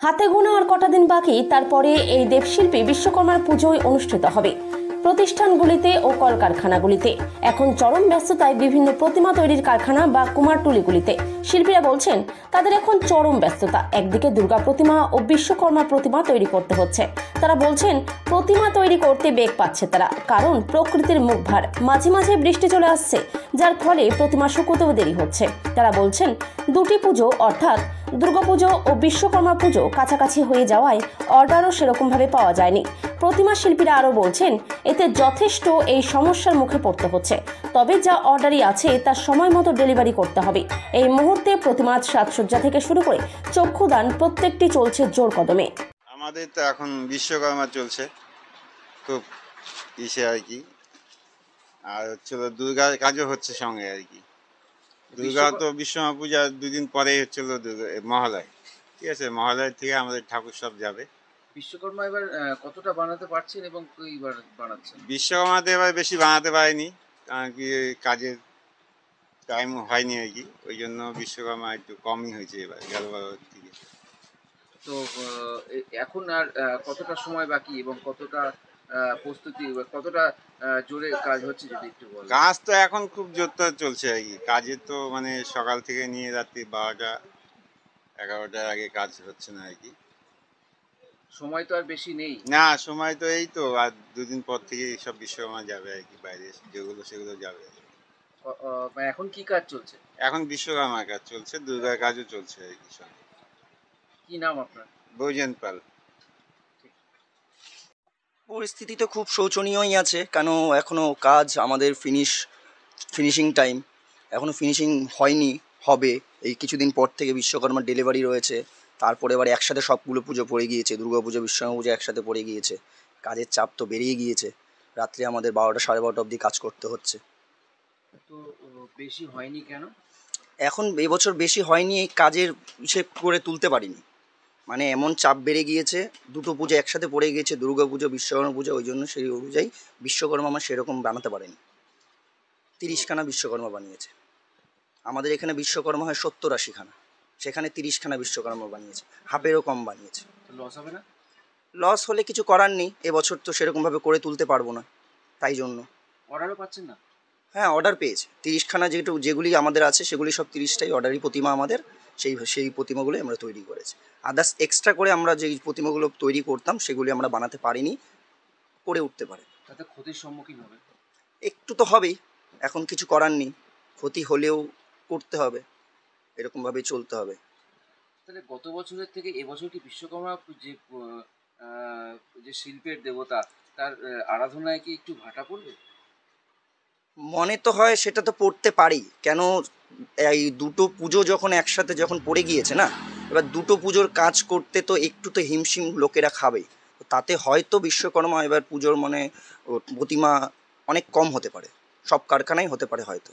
হাতে গোনা আর কটা দিন বাকি, তারপরে এই দেবশিল্পী বিশ্বকর্মার পুজোয় অনুষ্ঠিত হবে। প্রতিষ্ঠানগুলিতে ও কলকারখানাগুলিতে এখন চরম ব্যস্ততায় বিভিন্ন প্রতিমা তৈরির কারখানা বা কুমারটুলিগুলিতে শিল্পীরা বলছেন তাদের এখন চরম ব্যস্ততা। একদিকে দুর্গা প্রতিমা ও বিশ্বকর্মা প্রতিমা তৈরি করতে হচ্ছে। তারা বলছেন প্রতিমা তৈরি করতে বেগ পাচ্ছে তারা, কারণ প্রকৃতির মুখ ভার, মাঝে মাঝে বৃষ্টি চলে আসছে, যার ফলে প্রতিমা শুকোতেও দেরি হচ্ছে। তারা বলছেন দুটি পুজো অর্থাৎ দুর্গাপুজো ও বিশ্বকর্মা পুজো কাছাকাছি হয়ে যাওয়ায় অর্ডারও সেরকমভাবে পাওয়া যায়নি। প্রতিমা শিল্পীরা আরও বলছেন এতে যথেষ্ট এই সমস্যার মুখে পড়তে হচ্ছে। তবে যা অর্ডারই আছে তা সময় মতো ডেলিভারি করতে হবে। এই মুহূর্তে প্রতিমার সাজসজ্জা থেকে শুরু করে চক্ষুদান প্রত্যেকটি চলছে জোর কদমে। আমাদের তো এখন বিশ্বকর্মা চলছে খুব ইসে আর কি, আর হচ্ছে দুর্গার কাজও হচ্ছে সঙ্গে আর কি। দুর্গা তো বিশ্বকর্মা পূজা দুদিন পরেই হচ্ছিল মহালয়, ঠিক আছে, মহালয় থেকে আমাদের ঠাকুর সব যাবে। বিশ্বকর্মা এবার কতটা বানাতে পারছেন এবং কইবার বানাচ্ছেন? বিশ্বকর্মাতে এবার বেশি বানাতে পারিনি, কারণ কি কাজের টাইম হয়নি আর কি, ওই জন্য বিশ্বকর্মা একটু কমই হয়েছে এবার গেলবার থেকে। তো এখন আর কতটা সময় বাকি এবং কতটা প্রস্তুতি, কতটা জোরে কাজ হচ্ছে যদি একটু বলেন। কাজ তো এখন খুব জোরদার চলছে আর কি, কাজের তো মানে সকাল থেকে নিয়ে রাত্রি 12টা 11টার আগে কাজ হচ্ছে না আর কি। সময় তো আর বেশি নেই। না, সময় তো এই তো আর দুদিন পর থেকে সব বিশ্বকর্মা যাবে আর কি, বাইরে যেগুলো সেগুলো যাবে। মানে এখন কি কাজ চলছে? এখন বিশ্বকর্মার কাজ চলছে, দুর্গার কাজও চলছে আর কি সঙ্গে। কি নাম আপনার? বৈজয়ন্ত পাল। পরিস্থিতি তো খুব শোচনীয়ই আছে, কেন এখনও কাজ আমাদের ফিনিশিং টাইম, এখনও ফিনিশিং হয়নি, হবে। এই কিছুদিন পর থেকে বিশ্বকর্মার ডেলিভারি রয়েছে, তারপরে এবার একসাথে সবগুলো পুজো পড়ে গিয়েছে, দুর্গা পুজো বিশ্বকর্মা পুজো একসাথে পড়ে গিয়েছে। কাজের চাপ তো বেরিয়ে গিয়েছে, রাত্রে আমাদের 12টা 12:30 অবধি কাজ করতে হচ্ছে। তো বেশি হয়নি কেন? এখন এবছর বেশি হয়নি, এই কাজের হিসেব করে তুলতে পারিনি, মানে এমন চাপ বেড়ে গিয়েছে, দুটো পুজো একসাথে পড়ে গিয়েছে, দুর্গা পুজো বিশ্বকর্মা পুজো, ওই জন্য সেই অনুযায়ী বিশ্বকর্মা আমার সেরকম বানাতে পারেনি। 30খানা বিশ্বকর্মা বানিয়েছে। আমাদের এখানে বিশ্বকর্মা হয় 70-80খানা, সেখানে 30খানা বিশ্বকর্মা বানিয়েছে, হাফেরও কম বানিয়েছে। লস হবে না? লস হলে কিছু করার নেই, এবছর তো সেরকমভাবে করে তুলতে পারবো না, তাই জন্য। অর্ডারও পাচ্ছেন না? হ্যাঁ, অর্ডার পেয়েছে 30খানা, যেগুলি আমাদের আছে সেগুলি সব 30টাই অর্ডারি প্রতিমা আমাদের, সেই প্রতিমাগুলোই আমরা তৈরি করেছি। আদার্স এক্সট্রা করে আমরা যেই প্রতিমাগুলো তৈরি করতাম সেগুলি আমরা বানাতে পারিনি, করে উঠতে পারে। তাতে ক্ষতির সম্মুখীন হবে? একটু তো হবেই, এখন কিছু করার নেই, ক্ষতি হলেও করতে হবে, এরকমভাবেই চলতে হবে। তাহলে গত বছরের থেকে এবছর কি বিশ্বকর্মা যে শিল্পের দেবতা, তার আরাধনায় কি একটু ভাটা পড়বে? মনে তো হয় সেটা তো পড়তে পারি, কেন এই দুটো পুজো যখন একসাথে যখন পড়ে গিয়েছে না, এবার দুটো পুজোর কাজ করতে তো একটু তো হিমশিম লোকেরা খাবে, তাতে হয়তো বিশ্বকর্মা এবার পুজোর মানে প্রতিমা অনেক কম হতে পারে, সব কারখানাই হতে পারে হয়তো।